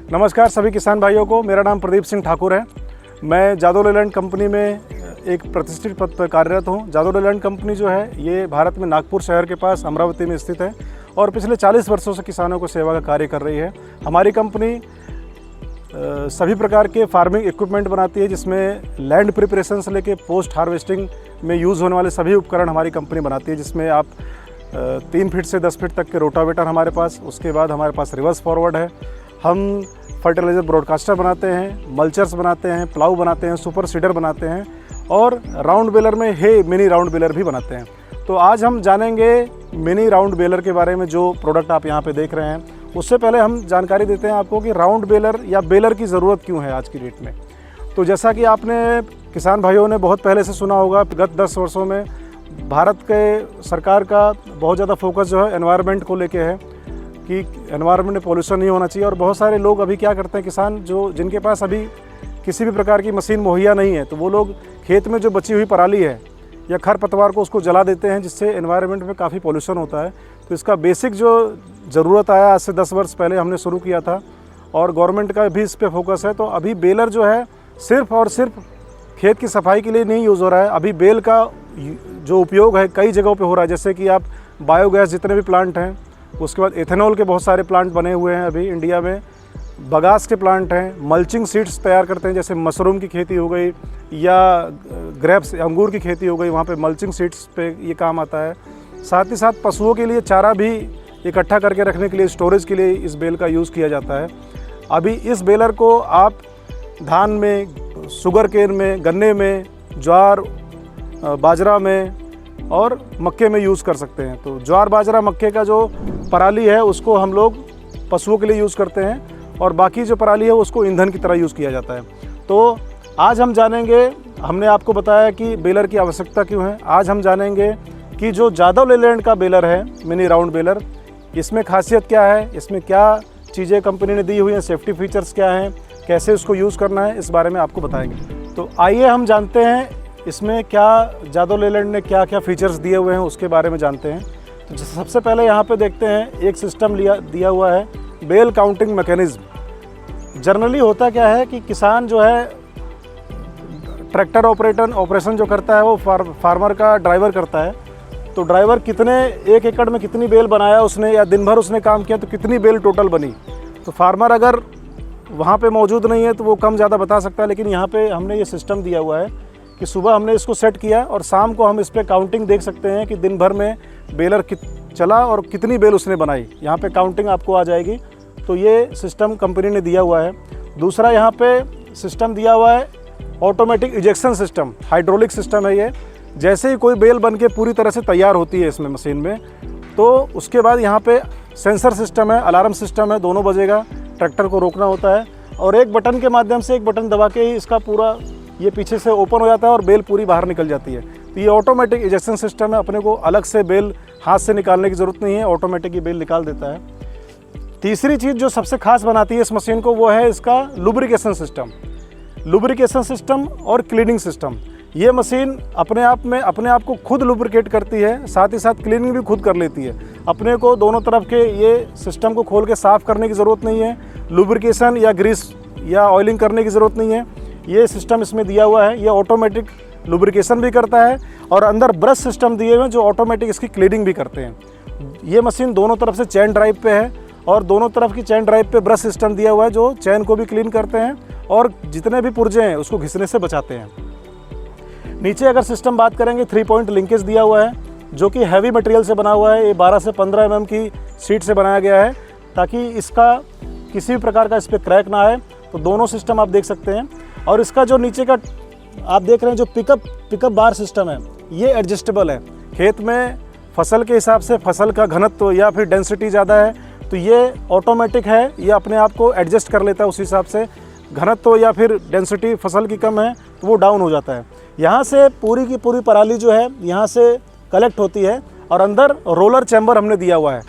नमस्कार सभी किसान भाइयों को। मेरा नाम प्रदीप सिंह ठाकुर है। मैं जादव लेलैंड कंपनी में एक प्रतिष्ठित पद पर कार्यरत हूँ। जादव लेलैंड कंपनी जो है ये भारत में नागपुर शहर के पास अमरावती में स्थित है और पिछले 40 वर्षों से किसानों को सेवा का कार्य कर रही है। हमारी कंपनी सभी प्रकार के फार्मिंग इक्विपमेंट बनाती है, जिसमें लैंड प्रिपरेशन से लेके पोस्ट हार्वेस्टिंग में यूज़ होने वाले सभी उपकरण हमारी कंपनी बनाती है, जिसमें आप 3 फीट से 10 फीट तक के रोटावेटर हमारे पास, उसके बाद हमारे पास रिवर्स फॉरवर्ड है। हम फर्टिलाइज़र ब्रॉडकास्टर बनाते हैं, मल्चर्स बनाते हैं, प्लाऊ बनाते हैं, सुपर सीडर बनाते हैं और राउंड बेलर में मिनी राउंड बेलर भी बनाते हैं। तो आज हम जानेंगे मिनी राउंड बेलर के बारे में, जो प्रोडक्ट आप यहाँ पे देख रहे हैं। उससे पहले हम जानकारी देते हैं आपको कि राउंड बेलर या बेलर की ज़रूरत क्यों है आज की डेट में। तो जैसा कि आपने किसान भाइयों ने बहुत पहले से सुना होगा, गत 10 वर्षों में भारत के सरकार का बहुत ज़्यादा फोकस जो है एनवायरनमेंट को लेके है कि एनवायरनमेंट में पोल्यूशन नहीं होना चाहिए। और बहुत सारे लोग अभी क्या करते हैं, किसान जिनके पास अभी किसी भी प्रकार की मशीन मुहैया नहीं है, तो वो लोग खेत में जो बची हुई पराली है या खरपतवार को उसको जला देते हैं, जिससे एनवायरनमेंट में काफ़ी पोल्यूशन होता है। तो इसका बेसिक जो ज़रूरत आया आज से 10 वर्ष पहले हमने शुरू किया था और गवर्नमेंट का भी इस पे फोकस है। तो अभी बेलर जो है सिर्फ़ और सिर्फ खेत की सफाई के लिए नहीं यूज़ हो रहा है। अभी बेल का जो उपयोग है कई जगहों पे हो रहा है, जैसे कि आप बायोगैस जितने भी प्लांट हैं, उसके बाद एथेनॉल के बहुत सारे प्लांट बने हुए हैं अभी इंडिया में, बगास के प्लांट हैं, मल्चिंग सीड्स तैयार करते हैं, जैसे मशरूम की खेती हो गई या ग्रेप्स अंगूर की खेती हो गई, वहाँ पे मल्चिंग सीड्स पे ये काम आता है। साथ ही साथ पशुओं के लिए चारा भी इकट्ठा करके रखने के लिए, स्टोरेज के लिए इस बेल का यूज़ किया जाता है। अभी इस बेलर को आप धान में, शुगर केन में, गन्ने में, ज्वार बाजरा में और मक्के में यूज़ कर सकते हैं। तो ज्वार बाजरा मक्के का जो पराली है उसको हम लोग पशुओं के लिए यूज़ करते हैं और बाकी जो पराली है उसको ईंधन की तरह यूज़ किया जाता है। तो आज हम जानेंगे, हमने आपको बताया कि बेलर की आवश्यकता क्यों है। आज हम जानेंगे कि जो जादव लेलैंड का बेलर है मिनी राउंड बेलर, इसमें खासियत क्या है, इसमें क्या चीज़ें कंपनी ने दी हुई हैं, सेफ्टी फीचर्स क्या हैं, कैसे उसको यूज़ करना है, इस बारे में आपको बताएंगे। तो आइए हम जानते हैं इसमें क्या जादव लेलैंड ने क्या क्या फीचर्स दिए हुए हैं, उसके बारे में जानते हैं। तो सबसे पहले यहाँ पे देखते हैं एक सिस्टम दिया हुआ है, बेल काउंटिंग मैकेनिज्म। जनरली होता क्या है कि किसान जो है ट्रैक्टर ऑपरेशन जो करता है वो फार्मर का ड्राइवर करता है। तो ड्राइवर कितने 1 एकड़ में कितनी बेल बनाया उसने, या दिन भर उसने काम किया तो कितनी बेल टोटल बनी। तो फार्मर अगर वहाँ पे मौजूद नहीं है तो वो कम ज़्यादा बता सकता है। लेकिन यहाँ पे हमने ये सिस्टम दिया हुआ है कि सुबह हमने इसको सेट किया और शाम को हम इस पर काउंटिंग देख सकते हैं कि दिन भर में बेलर चला और कितनी बेल उसने बनाई। यहाँ पे काउंटिंग आपको आ जाएगी। तो ये सिस्टम कंपनी ने दिया हुआ है। दूसरा यहाँ पे सिस्टम दिया हुआ है automatic ejection system, hydraulic system है ये। जैसे ही कोई बेल बन के पूरी तरह से तैयार होती है इसमें मशीन में, तो उसके बाद यहाँ पे सेंसर सिस्टम है, अलार्म सिस्टम है, दोनों बजेगा, ट्रैक्टर को रोकना होता है और एक बटन के माध्यम से, एक बटन दबा के ही इसका पूरा ये पीछे से ओपन हो जाता है और बेल पूरी बाहर निकल जाती है। तो ये ऑटोमेटिक इजेक्शन सिस्टम है, अपने को अलग से बेल हाथ से निकालने की ज़रूरत नहीं है, ऑटोमेटिक ये बेल निकाल देता है। तीसरी चीज़ जो सबसे खास बनाती है इस मशीन को, वो है इसका लुब्रिकेशन सिस्टम और क्लीनिंग सिस्टम। ये मशीन अपने आप को खुद लुब्रिकेट करती है, साथ ही साथ क्लीनिंग भी खुद कर लेती है। अपने को दोनों तरफ के ये सिस्टम को खोल के साफ़ करने की ज़रूरत नहीं है, लुब्रिकेशन या ग्रीस या ऑयलिंग करने की ज़रूरत नहीं है। ये सिस्टम इसमें दिया हुआ है, ये ऑटोमेटिक लुब्रिकेशन भी करता है और अंदर ब्रश सिस्टम दिए हुए हैं जो ऑटोमेटिक इसकी क्लीनिंग भी करते हैं। ये मशीन दोनों तरफ से चैन ड्राइव पे है और दोनों तरफ की चैन ड्राइव पे ब्रश सिस्टम दिया हुआ है जो चैन को भी क्लीन करते हैं और जितने भी पुर्जे हैं उसको घिसने से बचाते हैं। नीचे अगर सिस्टम बात करेंगे, 3 पॉइंट लिंकेज दिया हुआ है जो कि हैवी मटेरियल से बना हुआ है। ये 12 से 15 mm की शीट से बनाया गया है ताकि इसका किसी भी प्रकार का इस पर क्रैक ना आए। तो दोनों सिस्टम आप देख सकते हैं। और इसका जो नीचे का आप देख रहे हैं जो पिकअप बार सिस्टम है, ये एडजस्टेबल है। खेत में फसल के हिसाब से फसल का घनत्व या फिर डेंसिटी ज़्यादा है तो ये ऑटोमेटिक है, ये अपने आप को एडजस्ट कर लेता है उस हिसाब से। घनत्व या फिर डेंसिटी फसल की कम है तो वो डाउन हो जाता है। यहाँ से पूरी की पूरी पराली जो है यहाँ से कलेक्ट होती है और अंदर रोलर चैम्बर हमने दिया हुआ है।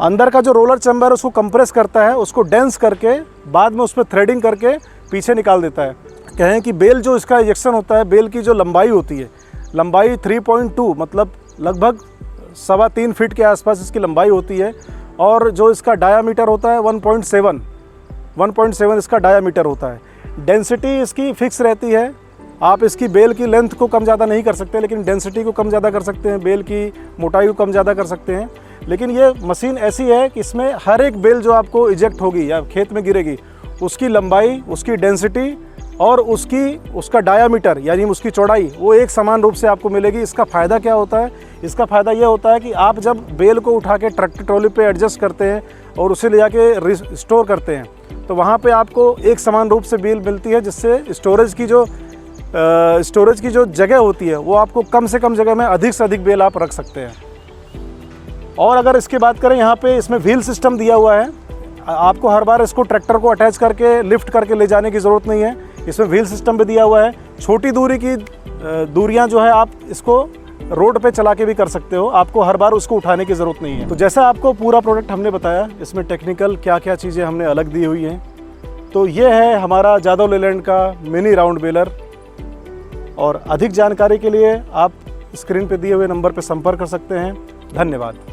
अंदर का जो रोलर चैम्बर है उसको कंप्रेस करता है, उसको डेंस करके बाद में उस पर थ्रेडिंग करके पीछे निकाल देता है। कहें कि बेल जो इसका इंजेक्शन होता है, बेल की जो लंबाई होती है, लंबाई 3.2 मतलब लगभग 3.25 फीट के आसपास इसकी लंबाई होती है और जो इसका डायामीटर होता है 1.7 1.7 इसका डायामीटर होता है। डेंसिटी इसकी फिक्स रहती है, आप इसकी बेल की लेंथ को कम ज़्यादा नहीं कर सकते, लेकिन डेंसिटी को कम ज़्यादा कर सकते हैं, बेल की मोटाई को कम ज़्यादा कर सकते हैं। लेकिन ये मशीन ऐसी है कि इसमें हर एक बेल जो आपको इजेक्ट होगी या खेत में गिरेगी, उसकी लंबाई, उसकी डेंसिटी और उसका डायामीटर यानी उसकी चौड़ाई वो एक समान रूप से आपको मिलेगी। इसका फ़ायदा क्या होता है? इसका फ़ायदा ये होता है कि आप जब बेल को उठा के ट्रैक्टर ट्रॉली पे एडजस्ट करते हैं और उसे ले जाके स्टोर करते हैं, तो वहाँ पे आपको एक समान रूप से बेल मिलती है, जिससे स्टोरेज की जो जगह होती है वो आपको कम से कम जगह में अधिक से अधिक बेल आप रख सकते हैं। और अगर इसकी बात करें, यहाँ पे इसमें व्हील सिस्टम दिया हुआ है, आपको हर बार इसको ट्रैक्टर को अटैच करके लिफ्ट करके ले जाने की ज़रूरत नहीं है। इसमें व्हील सिस्टम भी दिया हुआ है। छोटी दूरी की दूरियां जो है आप इसको रोड पे चला के भी कर सकते हो, आपको हर बार उसको उठाने की ज़रूरत नहीं है। तो जैसा आपको पूरा प्रोडक्ट हमने बताया, इसमें टेक्निकल क्या क्या चीज़ें हमने अलग दी हुई हैं। तो ये है हमारा जादव लेलैंड का मिनी राउंड बेलर। और अधिक जानकारी के लिए आप स्क्रीन पे दिए हुए नंबर पर संपर्क कर सकते हैं। धन्यवाद।